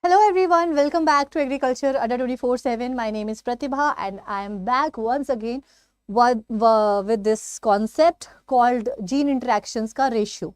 Hello everyone, welcome back to Agriculture Adda 24/7. My name is Pratibha and I am back once again with this concept called gene interactions का ratio.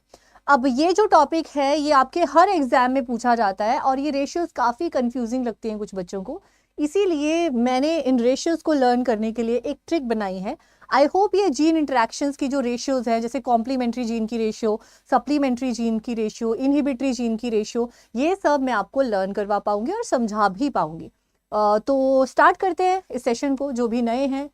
अब ये जो topic है ये आपके हर exam में पूछा जाता है और ये रेशियोज काफ़ी कंफ्यूजिंग लगते हैं कुछ बच्चों को, इसीलिए मैंने इन रेशियोज को लर्न करने के लिए एक ट्रिक बनाई है. आई होप ये जीन इंटरेक्शंस की जो रेशियोज है, जैसे कॉम्प्लीमेंट्री जीन की रेशियो, सप्लीमेंट्री जीन की रेशियो, इनहिबिटरी जीन की रेशियो, ये सब मैं आपको लर्न करवा पाऊंगी और समझा भी पाऊंगी. तो स्टार्ट करते हैं इस सेशन को. जो भी नए हैं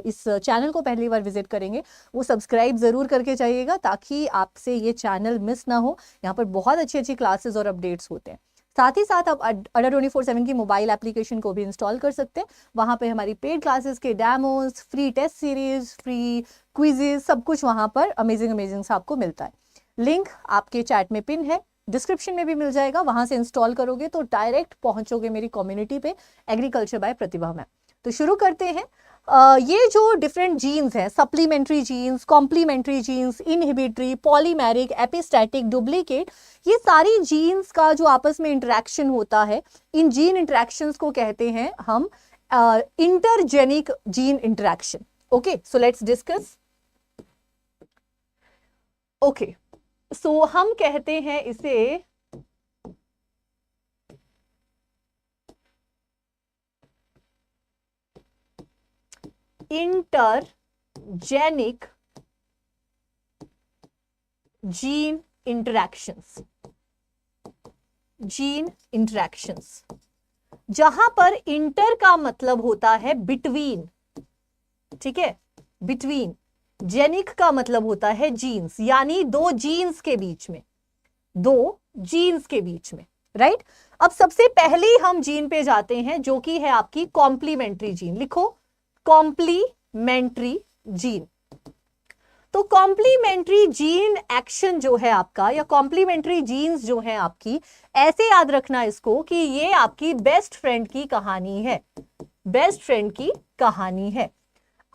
इस चैनल को पहली बार विजिट करेंगे वो सब्सक्राइब ज़रूर करके जाइएगा ताकि आपसे ये चैनल मिस ना हो. यहाँ पर बहुत अच्छी अच्छी क्लासेस और अपडेट्स होते हैं. साथ ही साथ आप अड्डा 24/7 की मोबाइल एप्लीकेशन को भी इंस्टॉल कर सकते हैं. वहाँ पे हमारी पेड क्लासेस के demos, free test series, free quizzes, सब कुछ वहाँ पर अमेजिंग से आपको मिलता है. लिंक आपके चैट में पिन है, डिस्क्रिप्शन में भी मिल जाएगा. वहाँ से इंस्टॉल करोगे तो डायरेक्ट पहुँचोगे मेरी कम्युनिटी पे, एग्रीकल्चर बाय प्रतिभा में. तो शुरू करते हैं. ये जो डिफरेंट जीन्स हैं, supplementary genes, complementary genes, inhibitory, polymeric, epistatic, duplicate, ये सारी जीन्स का जो आपस में इंटरेक्शन होता है, इन जीन इंटरेक्शंस को कहते हैं हम intergenic gene interaction. Okay, so let's discuss. Okay, so हम कहते हैं इसे intergenic gene interactions. Gene interactions जहां पर इंटर का मतलब होता है बिटवीन, ठीक है, बिटवीन. जेनिक का मतलब होता है जीन्स, यानी दो जीन्स के बीच में, दो जीन्स के बीच में, राइट. अब सबसे पहले हम जीन पे जाते हैं जो कि है आपकी कॉम्प्लीमेंट्री जीन. लिखो कॉम्प्लीमेंट्री जीन. तो कॉम्प्लीमेंट्री जीन एक्शन जो है आपका, या कॉम्प्लीमेंट्री जीन्स जो है आपकी, ऐसे याद रखना इसको कि ये आपकी बेस्ट फ्रेंड की कहानी है. बेस्ट फ्रेंड की कहानी है.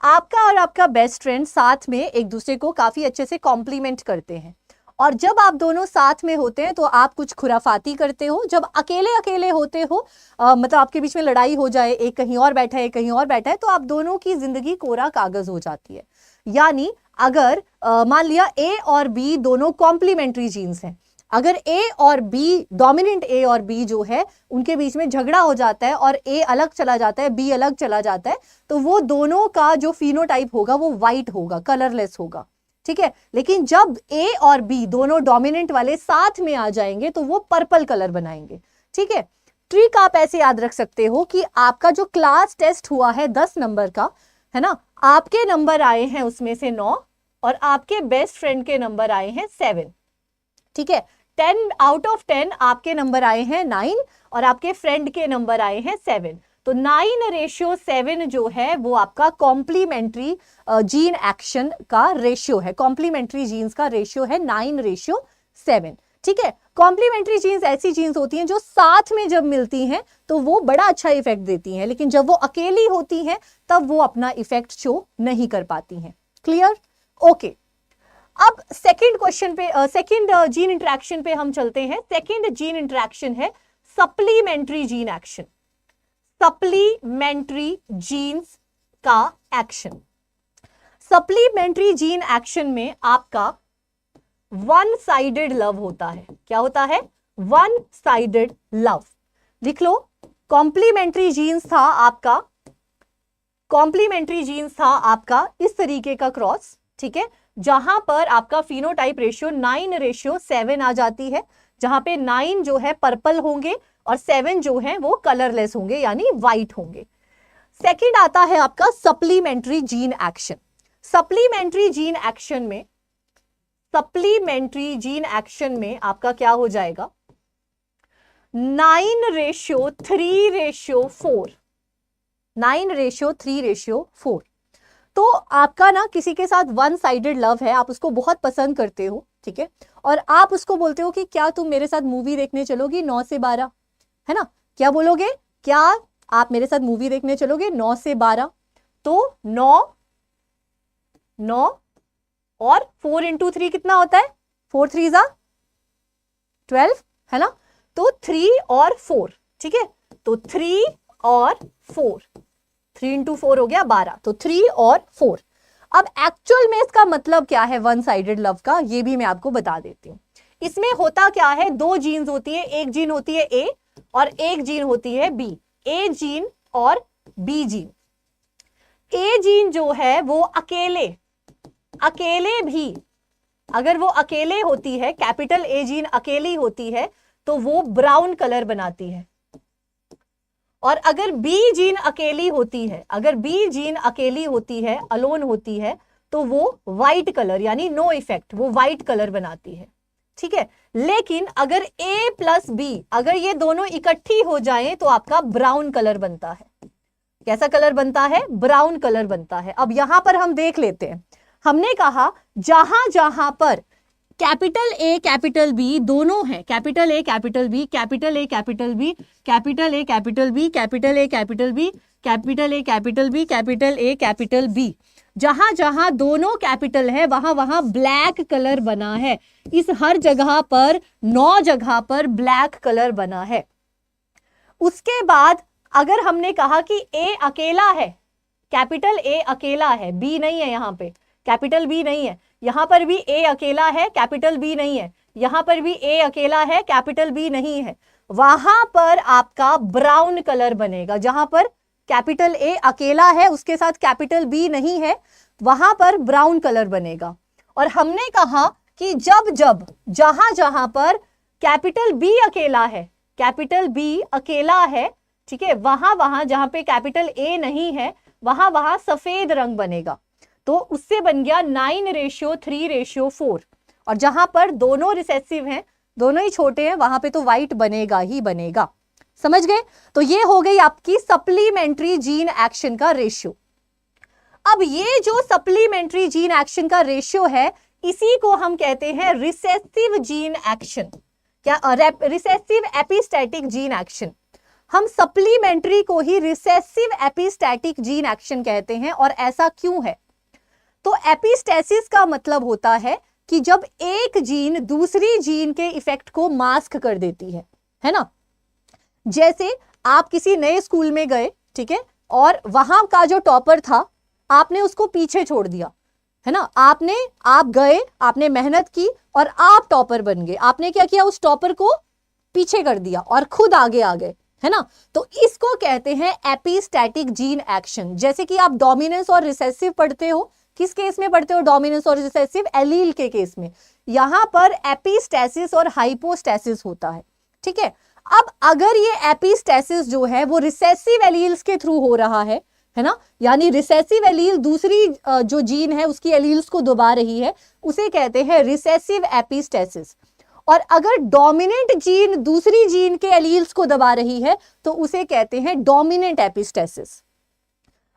आपका और आपका बेस्ट फ्रेंड साथ में एक दूसरे को काफी अच्छे से कॉम्प्लीमेंट करते हैं, और जब आप दोनों साथ में होते हैं तो आप कुछ खुराफाती करते हो. जब अकेले अकेले होते हो, मतलब आपके बीच में लड़ाई हो जाए, एक कहीं और बैठा है, एक कहीं और बैठा है, तो आप दोनों की जिंदगी कोरा कागज हो जाती है. यानी अगर मान लिया ए और बी दोनों कॉम्प्लीमेंट्री जीन्स हैं, अगर ए और बी, डोमिनेंट ए और बी जो है, उनके बीच में झगड़ा हो जाता है और ए अलग चला जाता है, बी अलग चला जाता है, तो वो दोनों का जो फिनोटाइप होगा वो वाइट होगा, कलरलेस होगा, ठीक है. लेकिन जब ए और बी दोनों डोमिनेंट वाले साथ में आ जाएंगे तो वो पर्पल कलर बनाएंगे, ठीक है. ट्रिक आप ऐसे याद रख सकते हो कि आपका जो क्लास टेस्ट हुआ है 10 नंबर का, है ना, आपके नंबर आए हैं उसमें से 9 और आपके बेस्ट फ्रेंड के नंबर आए हैं 7, ठीक है. 10 आउट ऑफ 10 आपके नंबर आए हैं 9 और आपके फ्रेंड के नंबर आए हैं 7. तो 9:7 जो है वो आपका कॉम्प्लीमेंट्री जीन एक्शन का रेशियो है. कॉम्प्लीमेंट्री जीन्स का रेशियो है 9:7, ठीक है. कॉम्प्लीमेंट्री जीन्स ऐसी जीन्स होती हैं जो साथ में जब मिलती हैं तो वो बड़ा अच्छा इफेक्ट देती हैं, लेकिन जब वो अकेली होती हैं तब वो अपना इफेक्ट शो नहीं कर पाती हैं. क्लियर? ओके. अब सेकंड क्वेश्चन पे, सेकंड जीन इंटरेक्शन पे हम चलते हैं. सेकंड जीन इंटरेक्शन है supplementary gene action. Supplementary genes का एक्शन. सप्लीमेंट्री जीन एक्शन में आपका वन साइडेड लव होता है. क्या होता है? One sided love. लिख लो, कॉम्प्लीमेंट्री जीन्स था आपका, कॉम्प्लीमेंट्री जीन्स था आपका इस तरीके का क्रॉस, ठीक है, जहां पर आपका फिनोटाइप रेशियो 9:7 आ जाती है, जहां पे 9 जो है पर्पल होंगे और 7 जो है वो कलरलेस होंगे, यानी व्हाइट होंगे. सेकंड आता है आपका supplementary gene action. Supplementary gene action में, सप्लीमेंट्री जीन एक्शन में आपका क्या हो जाएगा? 9:3:4. 9:3:4. तो आपका ना किसी के साथ वन साइडेड लव है, आप उसको बहुत पसंद करते हो, ठीक है, और आप उसको बोलते हो कि क्या तुम मेरे साथ मूवी देखने चलोगी 9 से 12, है ना. क्या बोलोगे? क्या आप मेरे साथ मूवी देखने चलोगे 9 से 12? तो 9 और 4 into 3 कितना होता है? 4 3 12, है ना. तो 3 और 4, ठीक है, तो 3 और 4, 3 इंटू 4 हो गया 12, तो 3 और 4। अब एक्चुअल में इसका मतलब क्या है वन साइडेड लव का, ये भी मैं आपको बता देती हूँ। इसमें होता क्या है, दो जीन्स होती है, एक जीन होती है ए और एक जीन होती है बी, ए जीन और बी जीन। ए जीन जो है वो अकेले भी, अगर वो अकेले होती है, कैपिटल ए जीन अकेली होती है तो वो ब्राउन कलर बनाती है, और अगर बी जीन अकेली होती है, अगर बी जीन अकेली होती है, अलोन होती है, तो वो व्हाइट कलर यानी नो इफेक्ट, वो व्हाइट कलर बनाती है, ठीक है। लेकिन अगर ए प्लस बी, अगर ये दोनों इकट्ठी हो जाएं तो आपका ब्राउन कलर बनता है। कैसा कलर बनता है, ब्राउन कलर बनता है। अब यहां पर हम देख लेते हैं, हमने कहा जहां जहां पर कैपिटल ए कैपिटल बी दोनों है, capital A capital B, capital A capital B, capital A capital B, capital A capital B, capital A capital B, capital A capital B, जहां जहां दोनों कैपिटल है वहां वहां ब्लैक कलर बना है। इस हर जगह पर 9 जगह पर ब्लैक कलर बना है। उसके बाद अगर हमने कहा कि ए अकेला है, कैपिटल ए अकेला है, बी नहीं है, यहां पे कैपिटल बी नहीं है, यहां पर भी ए अकेला है, कैपिटल बी नहीं है, यहां पर भी ए अकेला है, कैपिटल बी नहीं है, वहां पर आपका ब्राउन कलर बनेगा। जहां पर कैपिटल ए अकेला है उसके साथ कैपिटल बी नहीं है, वहां पर ब्राउन कलर बनेगा। और हमने कहा कि जब जब जहां जहां पर कैपिटल बी अकेला है, कैपिटल बी अकेला है, ठीक है, वहां वहां जहां पे कैपिटल ए नहीं है वहां वहां सफेद रंग बनेगा। तो उससे बन गया 9:3:4। और जहां पर दोनों रिसेसिव हैं, दोनों ही छोटे हैं, वहां पे तो व्हाइट बनेगा ही बनेगा। समझ गए? तो ये हो गई आपकी सप्लीमेंट्री जीन एक्शन का रेशियो। अब ये जो सप्लीमेंट्री जीन एक्शन का रेशियो है, इसी को हम कहते हैं रिसेसिव जीन एक्शन, क्या रिसेसिव एपिस्टैटिक जीन एक्शन। हम सप्लीमेंट्री को ही रिसेसिव एपिस्टैटिक जीन एक्शन कहते हैं। और ऐसा क्यों है? तो एपिस्टेसिस का मतलब होता है कि जब एक जीन दूसरी जीन के इफेक्ट को मास्क कर देती है ना। जैसे आप किसी नए स्कूल में गए, ठीक है, और वहां का जो टॉपर था आपने उसको पीछे छोड़ दिया, है ना। आप गए, आपने मेहनत की और आप टॉपर बन गए। आपने क्या किया, उस टॉपर को पीछे कर दिया और खुद आगे आ गए, है ना। तो इसको कहते हैं एपिस्टैटिक जीन एक्शन। जैसे कि आप डोमिनेंस और रिसेसिव पढ़ते हो, किस केस में पढ़ते हो, डोमिनेंस और रिसेसिव, एलील के केस में। यहां पर एपिस्टेसिस और हाइपोस्टेसिस होता है, ठीक है। अब अगर ये एपिस्टेसिस जो है वो रिसेसिव एलील्स के थ्रू हो रहा है ना, यानी रिसेसिव एलील दूसरी जो जीन है उसकी एलील्स को दबा रही है, उसे कहते हैं रिसेसिव एपिस्टेसिस। और अगर डोमिनेंट जीन दूसरी जीन के एलील्स को दबा रही है तो उसे कहते हैं डोमिनेंट एपिस्टेसिस।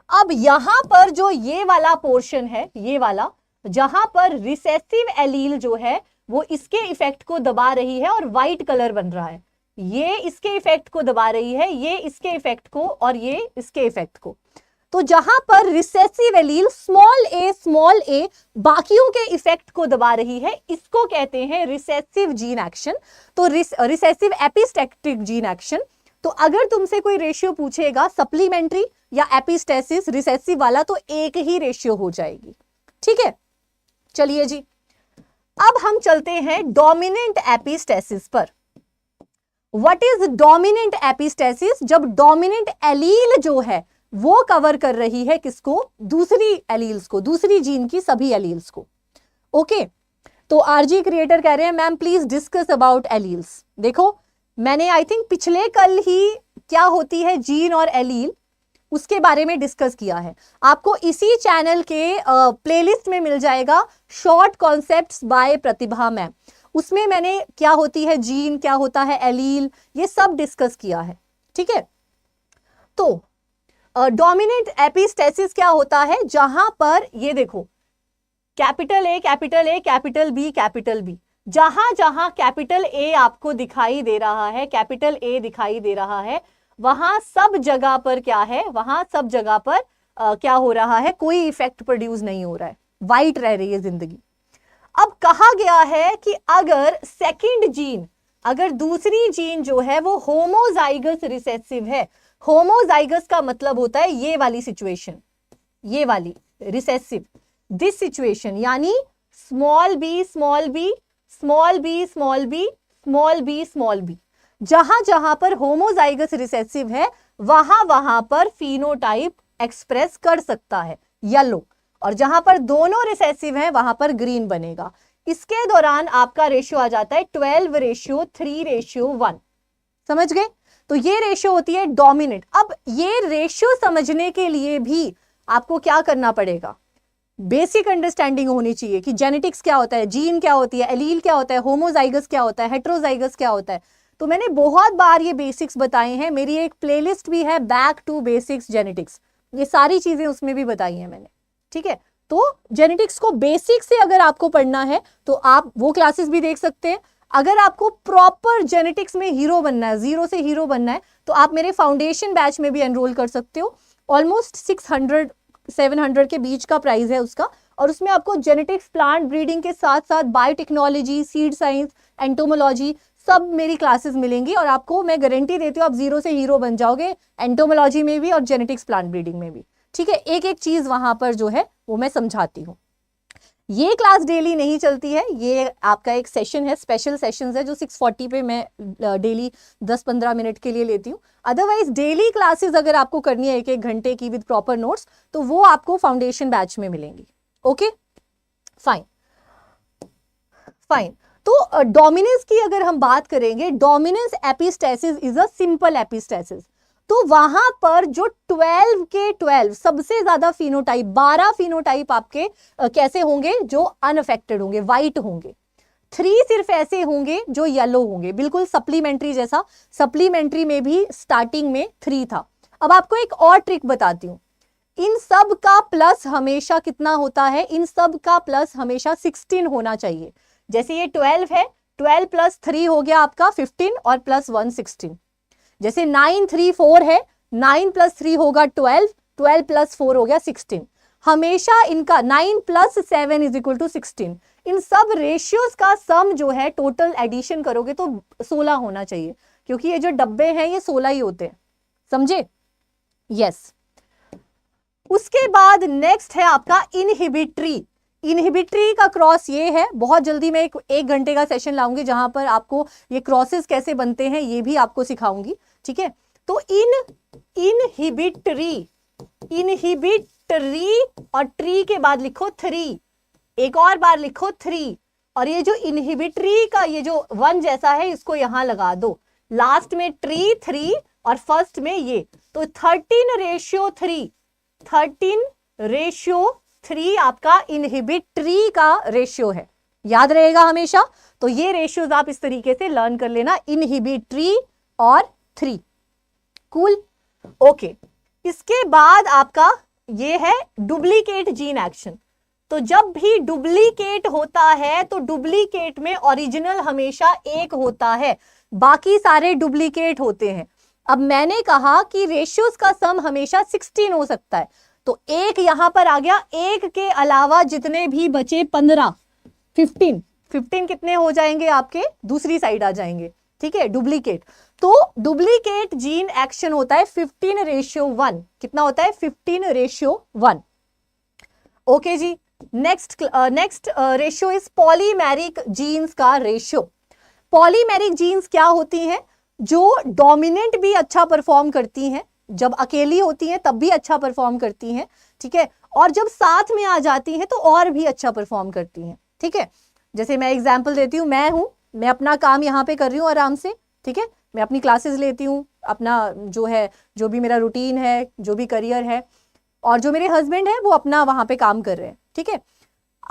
अब यहां पर जो ये वाला पोर्शन है, ये वाला, जहां पर रिसेसिव एलील जो है वो इसके इफेक्ट को दबा रही है और व्हाइट कलर बन रहा है, ये इसके इफेक्ट को दबा रही है, ये इसके इफेक्ट को और ये इसके इफेक्ट को। तो जहां पर रिसेसिव एलील स्मॉल ए बाकियों के इफेक्ट को दबा रही है, इसको कहते हैं रिसेसिव जीन एक्शन। तो रिसेसिव एपिस्टैटिक जीन एक्शन। तो अगर तुमसे कोई रेशियो पूछेगा सप्लीमेंट्री या एपिस्टेसिस रिसेसिव वाला, तो एक ही रेशियो हो जाएगी, ठीक है। चलिए जी, अब हम चलते हैं डोमिनेंट एपिस्टेसिस पर। What is dominant epistasis? जब डोमिनेंट एलील जो है वो कवर कर रही है किसको, दूसरी एलील्स को, दूसरी जीन की सभी एलील्स को। ओके, तो आरजी क्रिएटर कह रहे हैं ma'am please discuss about alleles. देखो मैंने आई थिंक पिछले कल ही क्या होती है जीन और एलील उसके बारे में डिस्कस किया है। आपको इसी चैनल के प्लेलिस्ट में मिल जाएगा, शॉर्ट कॉन्सेप्ट्स बाय प्रतिभा मैम। उसमें मैंने क्या होती है जीन, क्या होता है एलील, ये सब डिस्कस किया है, ठीक है। तो डोमिनेंट एपिस्टेसिस क्या होता है, जहां पर ये देखो capital A capital A capital B capital B, जहां जहां कैपिटल ए आपको दिखाई दे रहा है, कैपिटल ए दिखाई दे रहा है, वहां सब जगह पर क्या है, वहां सब जगह पर क्या हो रहा है, कोई इफेक्ट प्रोड्यूस नहीं हो रहा है, वाइट रह रही है जिंदगी। अब कहा गया है कि अगर सेकंड जीन अगर दूसरी जीन जो है वो होमोजाइगस रिसेसिव है, होमोजाइगस का मतलब होता है ये वाली सिचुएशन, ये वाली रिसेसिव, दिस सिचुएशन, यानी small b small b small b small b small b small b, जहां जहां पर होमोजाइगस रिसेसिव है वहां वहां पर फिनोटाइप एक्सप्रेस कर सकता है येलो, और जहां पर दोनों रिसेसिव हैं वहां पर ग्रीन बनेगा। इसके दौरान आपका रेशियो आ जाता है 12:3:1। समझ गए? तो ये रेशियो होती है डोमिनेंट। अब ये रेशियो समझने के लिए भी आपको क्या करना पड़ेगा, बेसिक अंडरस्टैंडिंग होनी चाहिए कि जेनेटिक्स क्या होता है, जीन क्या होती है, एलील क्या होता है, होमोजाइगस क्या होता है, हेट्रोजाइगस क्या होता है। तो मैंने बहुत बार ये बेसिक्स बताए हैं, मेरी एक प्लेलिस्ट भी है बैक टू बेसिक्स जेनेटिक्स, ये सारी चीजें उसमें भी बताई हैं मैंने, ठीक है। तो जेनेटिक्स को बेसिक से अगर आपको पढ़ना है तो आप वो क्लासेस भी देख सकते हैं। अगर आपको प्रॉपर जेनेटिक्स में हीरो बनना है, जीरो से हीरो बनना है, तो आप मेरे फाउंडेशन बैच में भी एनरोल कर सकते हो। ऑलमोस्ट 600-700 के बीच का प्राइस है उसका, और उसमें आपको जेनेटिक्स, प्लांट ब्रीडिंग के साथ साथ बायोटेक्नोलॉजी, सीड साइंस, एंटोमोलॉजी, सब मेरी क्लासेस मिलेंगी, और आपको मैं गारंटी देती हूँ आप जीरो से हीरो बन जाओगे, एंटोमोलॉजी में भी और जेनेटिक्स, प्लांट ब्रीडिंग में भी, ठीक है। एक एक चीज वहां पर जो है वो मैं समझाती हूँ। ये क्लास डेली नहीं चलती है, ये आपका एक सेशन है, स्पेशल सेशंस है जो 640 पे मैं डेली 10-15 मिनट के लिए लेती हूँ। अदरवाइज डेली क्लासेस अगर आपको करनी है 1-1 घंटे की विद प्रॉपर नोट्स, तो वो आपको फाउंडेशन बैच में मिलेंगी। Okay, fine fine. तो डोमिनेंस की अगर हम बात करेंगे, dominance epistasis is a simple epistasis. तो वहां पर जो 12 के 12 सबसे ज्यादा फिनोटाइप, 12 फिनोटाइप आपके कैसे होंगे, जो अनअफेक्टेड होंगे, व्हाइट होंगे। 3 सिर्फ ऐसे होंगे जो येलो होंगे, बिल्कुल सप्लीमेंट्री जैसा। सप्लीमेंट्री में भी स्टार्टिंग में 3 था। अब आपको एक और ट्रिक बताती हूं, इन सब का प्लस हमेशा कितना होता है, इन सब का प्लस हमेशा 16 होना चाहिए। जैसे ये 12 है, 12 + 3 हो गया आपका 15 और +1 16। जैसे 9 3 4 है, 9 + 3 होगा 12, 12 + 4 हो गया 16। हमेशा इनका 9 + 7 = 16। इन सब रेशियोज का सम जो है टोटल एडिशन करोगे तो 16 होना चाहिए, क्योंकि ये जो डब्बे हैं ये 16 ही होते हैं, समझे? यस। उसके बाद नेक्स्ट है आपका इनहिबिटरी। इनहिबिटरी का क्रॉस ये है, बहुत जल्दी मैं एक घंटे का सेशन लाऊंगी जहां पर आपको ये क्रॉसेस कैसे बनते हैं ये भी आपको सिखाऊंगी, ठीक है। तो इनहिबिटरी, इनहिबिटरी और ट्री के बाद लिखो 3, एक और बार लिखो 3, और ये जो इनहिबिटरी का ये जो 1 जैसा है इसको यहां लगा दो, लास्ट में ट्री 3 और फर्स्ट में ये, तो 13:3, 13:3 आपका इनहिबिटरी का रेशियो है, याद रहेगा हमेशा। तो ये रेशियोज आप इस तरीके से लर्न कर लेना, इनहिबिटरी और 3। Cool, okay. इसके बाद आपका ये है डुप्लीकेट जीन एक्शन। तो जब भी डुप्लीकेट होता है तो डुप्लीकेट में ओरिजिनल हमेशा एक होता है, बाकी सारे डुप्लीकेट होते हैं। अब मैंने कहा कि रेशियोज का सम हमेशा 16 हो सकता है, तो एक यहां पर आ गया, एक के अलावा जितने भी बचे 15, 15 कितने हो जाएंगे आपके, दूसरी साइड आ जाएंगे, ठीक है, डुप्लीकेट। तो डुप्लीकेट जीन एक्शन होता है 15:1। कितना होता है? 15:1। ओके जी। Next ratio is polymeric genes का रेशियो। पॉलीमेरिक जीन्स क्या होती हैं? जो डोमिनेंट भी अच्छा परफॉर्म करती हैं, जब अकेली होती हैं तब भी अच्छा परफॉर्म करती हैं, ठीक है, और जब साथ में आ जाती हैं तो और भी अच्छा परफॉर्म करती हैं, ठीक है। जैसे मैं एग्जांपल देती हूँ, मैं अपना काम यहाँ पे कर रही हूँ आराम से, ठीक है, मैं अपनी क्लासेस लेती हूँ, अपना जो है, जो भी मेरा रूटीन है, जो भी करियर है, और जो मेरे हस्बैंड है वो अपना वहां पे काम कर रहे हैं, ठीक है।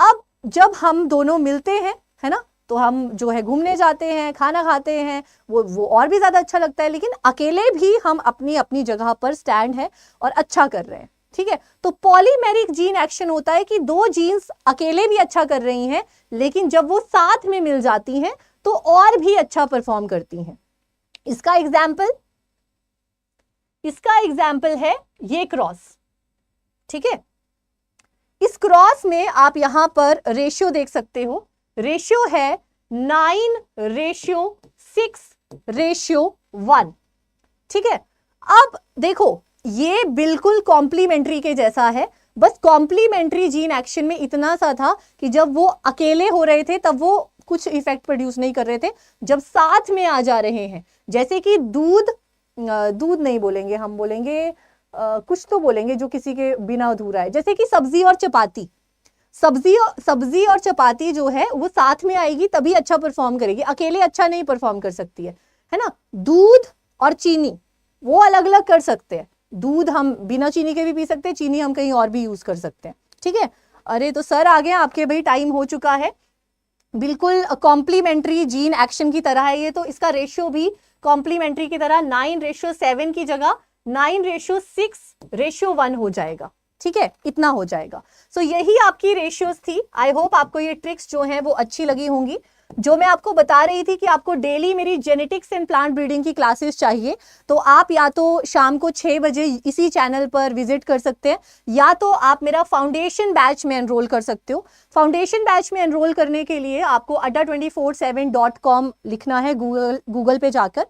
अब जब हम दोनों मिलते हैं, है ना, तो हम जो है घूमने जाते हैं, खाना खाते हैं, वो और भी ज्यादा अच्छा लगता है। लेकिन अकेले भी हम अपनी अपनी जगह पर स्टैंड है और अच्छा कर रहे हैं, ठीक है। तो पॉलीमेरिक जीन एक्शन होता है कि 2 जीन्स अकेले भी अच्छा कर रही हैं, लेकिन जब वो साथ में मिल जाती हैं तो और भी अच्छा परफॉर्म करती हैं। इसका एग्जाम्पल है ये क्रॉस, ठीक है। इस क्रॉस में आप यहां पर रेशियो देख सकते हो, रेशियो है 9:7। 6:1। ठीक है, अब देखो ये बिल्कुल कॉम्प्लीमेंट्री के जैसा है, बस कॉम्प्लीमेंट्री जीन एक्शन में इतना सा था कि जब वो अकेले हो रहे थे तब वो कुछ इफेक्ट प्रोड्यूस नहीं कर रहे थे, जब साथ में आ जा रहे हैं, जैसे कि दूध नहीं बोलेंगे, हम बोलेंगे कुछ तो बोलेंगे जो किसी के बिना अधूरा है, जैसे कि सब्जी और चपाती। सब्जी और चपाती जो है वो साथ में आएगी तभी अच्छा परफॉर्म करेगी, अकेले अच्छा नहीं परफॉर्म कर सकती है ना। दूध और चीनी वो अलग अलग कर सकते हैं, दूध हम बिना चीनी के भी पी सकते हैं, चीनी हम कहीं और भी यूज कर सकते हैं। ठीक है, अरे तो सर आ गए आपके, भाई टाइम हो चुका है। बिल्कुल कॉम्प्लीमेंट्री जीन एक्शन की तरह है ये, तो इसका रेशियो भी कॉम्प्लीमेंट्री की तरह 9:7 की जगह 9:6:1 हो जाएगा। ठीक है, इतना हो जाएगा। सो यही आपकी रेशियोज थी। आई होप आपको ये ट्रिक्स जो हैं वो अच्छी लगी होंगी। जो मैं आपको बता रही थी कि आपको डेली मेरी जेनेटिक्स एंड प्लांट ब्रीडिंग की क्लासेस चाहिए, तो आप या तो शाम को 6 बजे इसी चैनल पर विजिट कर सकते हैं, या तो आप मेरा फाउंडेशन बैच में एनरोल कर सकते हो। फाउंडेशन बैच में एनरोल करने के लिए आपको adda247.com लिखना है गूगल पे जाकर।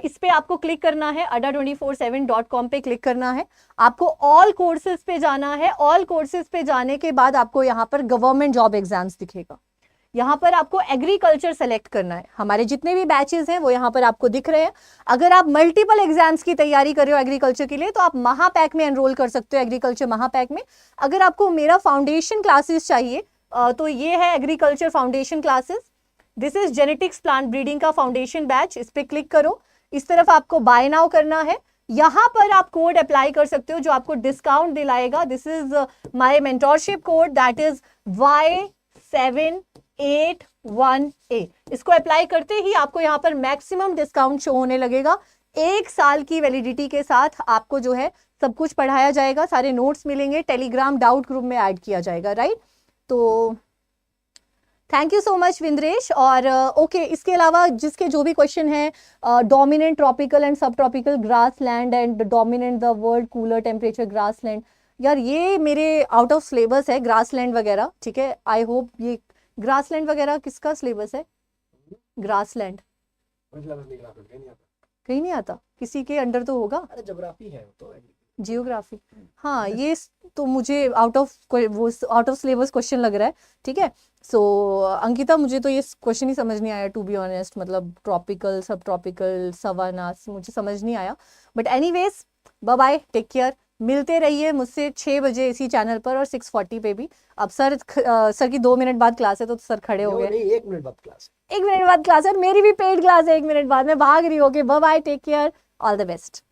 इस पे आपको क्लिक करना है, adda247.com पे क्लिक करना है, आपको ऑल कोर्सेज पे जाना है। ऑल कोर्सेज पे जाने के बाद आपको यहाँ पर गवर्नमेंट जॉब एग्जाम्स दिखेगा, यहाँ पर आपको एग्रीकल्चर सेलेक्ट करना है। हमारे जितने भी बैचेस हैं वो यहाँ पर आपको दिख रहे हैं। अगर आप मल्टीपल एग्जाम्स की तैयारी कर रहे हो एग्रीकल्चर के लिए तो आप महापैक में एनरोल कर सकते हो, एग्रीकल्चर महापैक में। अगर आपको मेरा फाउंडेशन क्लासेस चाहिए तो ये है agriculture foundation classes, this is genetics plant breeding का फाउंडेशन बैच। इस पे क्लिक करो, इस तरफ आपको बाय नाउ करना है, यहाँ पर आप कोड अप्लाई कर सकते हो जो आपको डिस्काउंट दिलाएगा। This is my mentorship code, that is Y781A। इसको अप्लाई करते ही आपको यहाँ पर मैक्सिमम डिस्काउंट शो होने लगेगा। 1 साल की वैलिडिटी के साथ आपको जो है सब कुछ पढ़ाया जाएगा, सारे नोट्स मिलेंगे, टेलीग्राम डाउट ग्रुप में ऐड किया जाएगा, राइट। तो थैंक यू सो मच विंद्रेश। और ओके, इसके अलावा जिसके जो भी क्वेश्चन है, डोमिनेंट ट्रॉपिकल एंड सब tropical grass land and dominant the world cooler temperature grass land, यार ये मेरे आउट ऑफ सिलेबस है ग्रास लैंड वगैरह। ठीक है, आई होप ये ग्रास लैंड वगैरह किसका सिलेबस है? ग्रास लैंड कहीं नहीं आता, किसी के अंडर तो होगा। अरे ज्योग्राफी है तो, जियोग्राफी, हाँ ये तो मुझे आउट ऑफ सिलेबस क्वेश्चन लग रहा है। ठीक है, सो अंकिता मुझे तो ये क्वेश्चन ही समझ नहीं आया टू बी ऑनेस्ट, मतलब ट्रॉपिकल सब ट्रॉपिकल सवानास मुझे समझ नहीं आया। But anyways, bye bye, take care, मिलते रहिए मुझसे 6 बजे इसी चैनल पर और 6:40 पे भी। अब सर की 2 मिनट बाद क्लास है तो सर खड़े हो गए। 1 मिनट बाद क्लास, 1 मिनट बाद क्लास है, मेरी भी पेड क्लास है 1 मिनट बाद, मैं भाग रही हूँ। Okay, bye bye, take care, all the best.